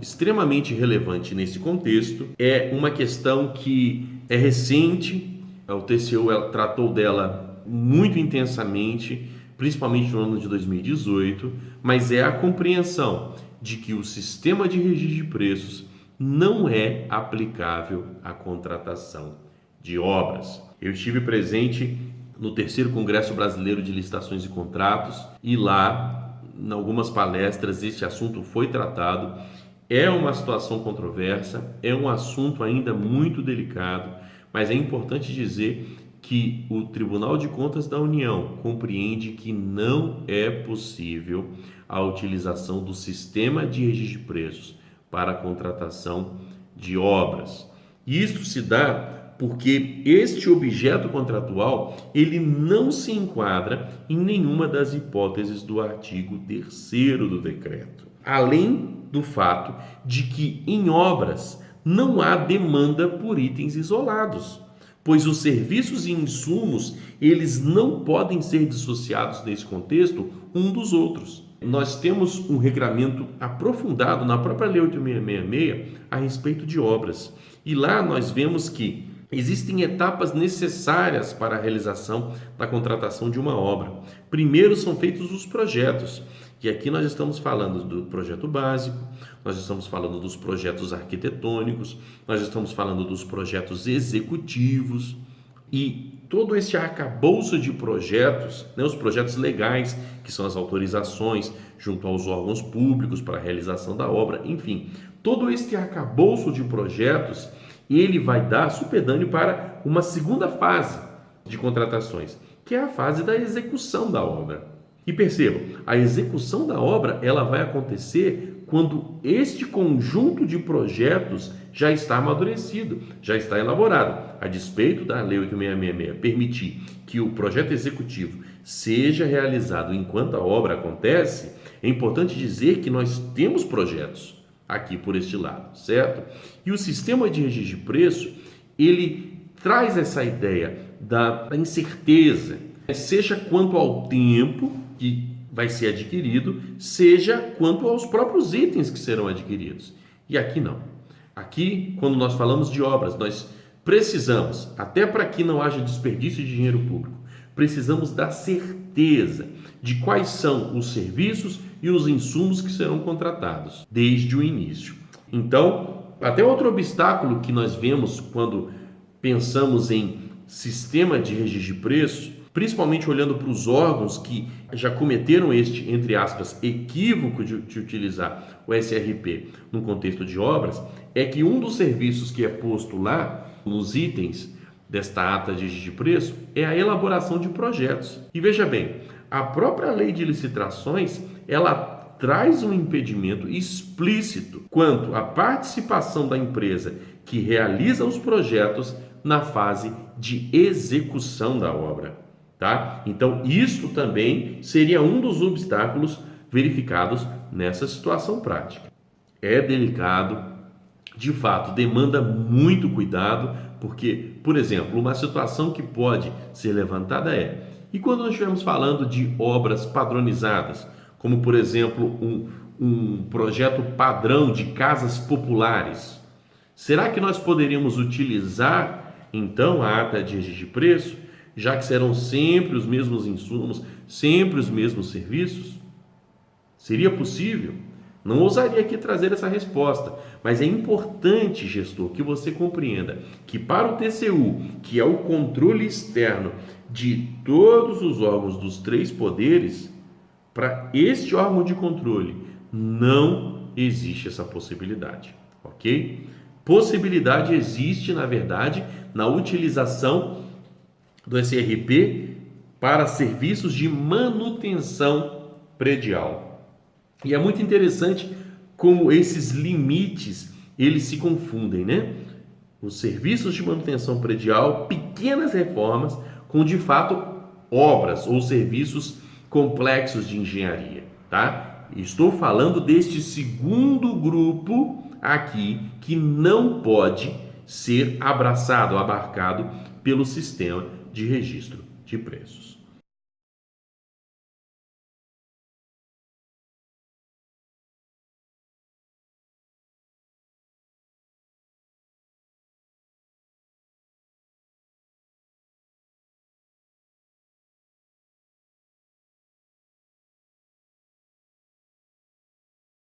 Extremamente relevante nesse contexto é uma questão que é recente, o TCU tratou dela muito intensamente, principalmente no ano de 2018, mas é a compreensão de que o sistema de registro de preços não é aplicável à contratação de obras. Eu estive presente no terceiro Congresso Brasileiro de Licitações e Contratos e lá, em algumas palestras, este assunto foi tratado. É uma situação controversa, é um assunto ainda muito delicado, mas é importante dizer que o Tribunal de Contas da União compreende que não é possível a utilização do sistema de registro de preços para a contratação de obras. Isso se dá porque este objeto contratual ele não se enquadra em nenhuma das hipóteses do artigo 3º do decreto. Além do fato de que em obras não há demanda por itens isolados, pois os serviços e insumos eles não podem ser dissociados nesse contexto um dos outros. Nós temos um regramento aprofundado na própria Lei 8666 a respeito de obras. E lá nós vemos que existem etapas necessárias para a realização da contratação de uma obra. Primeiro são feitos os projetos. E aqui nós estamos falando do projeto básico, nós estamos falando dos projetos arquitetônicos, nós estamos falando dos projetos executivos e todo esse arcabouço de projetos, os projetos legais, que são as autorizações junto aos órgãos públicos para a realização da obra, enfim, todo esse arcabouço de projetos, ele vai dar supedâneo para uma segunda fase de contratações, que é a fase da execução da obra. E percebam, a execução da obra ela vai acontecer quando este conjunto de projetos já está amadurecido, já está elaborado. A despeito da Lei 8666 permitir que o projeto executivo seja realizado enquanto a obra acontece, é importante dizer que nós temos projetos aqui por este lado, certo? E o sistema de registro de preço, ele traz essa ideia da incerteza, seja quanto ao tempo que vai ser adquirido, seja quanto aos próprios itens que serão adquiridos. E aqui não. Aqui, quando nós falamos de obras, nós precisamos, até para que não haja desperdício de dinheiro público, precisamos da certeza de quais são os serviços e os insumos que serão contratados desde o início. Então, até outro obstáculo que nós vemos quando pensamos em sistema de registro de preços, principalmente olhando para os órgãos que já cometeram este, entre aspas, equívoco de utilizar o SRP no contexto de obras, é que um dos serviços que é posto lá nos itens desta ata de registro de preço é a elaboração de projetos. E veja bem, a própria lei de licitações, ela traz um impedimento explícito quanto à participação da empresa que realiza os projetos na fase de execução da obra. Tá? Então, isto também seria um dos obstáculos verificados nessa situação prática. É delicado, de fato, demanda muito cuidado, porque, por exemplo, uma situação que pode ser levantada e quando nós estivermos falando de obras padronizadas, como, por exemplo, um projeto padrão de casas populares, será que nós poderíamos utilizar, então, a ata de registro de preço, já que serão sempre os mesmos insumos, sempre os mesmos serviços? Seria possível? Não ousaria aqui trazer essa resposta, mas é importante, gestor, que você compreenda que para o TCU, que é o controle externo de todos os órgãos dos 3 poderes, para este órgão de controle não existe essa possibilidade, ok? Possibilidade existe, na verdade, na utilização do SRP para serviços de manutenção predial. E é muito interessante como esses limites eles se confundem, né? Os serviços de manutenção predial, pequenas reformas com de fato obras ou serviços complexos de engenharia, tá? Estou falando deste segundo grupo aqui que não pode ser abraçado, abarcado pelo sistema de registro de preços.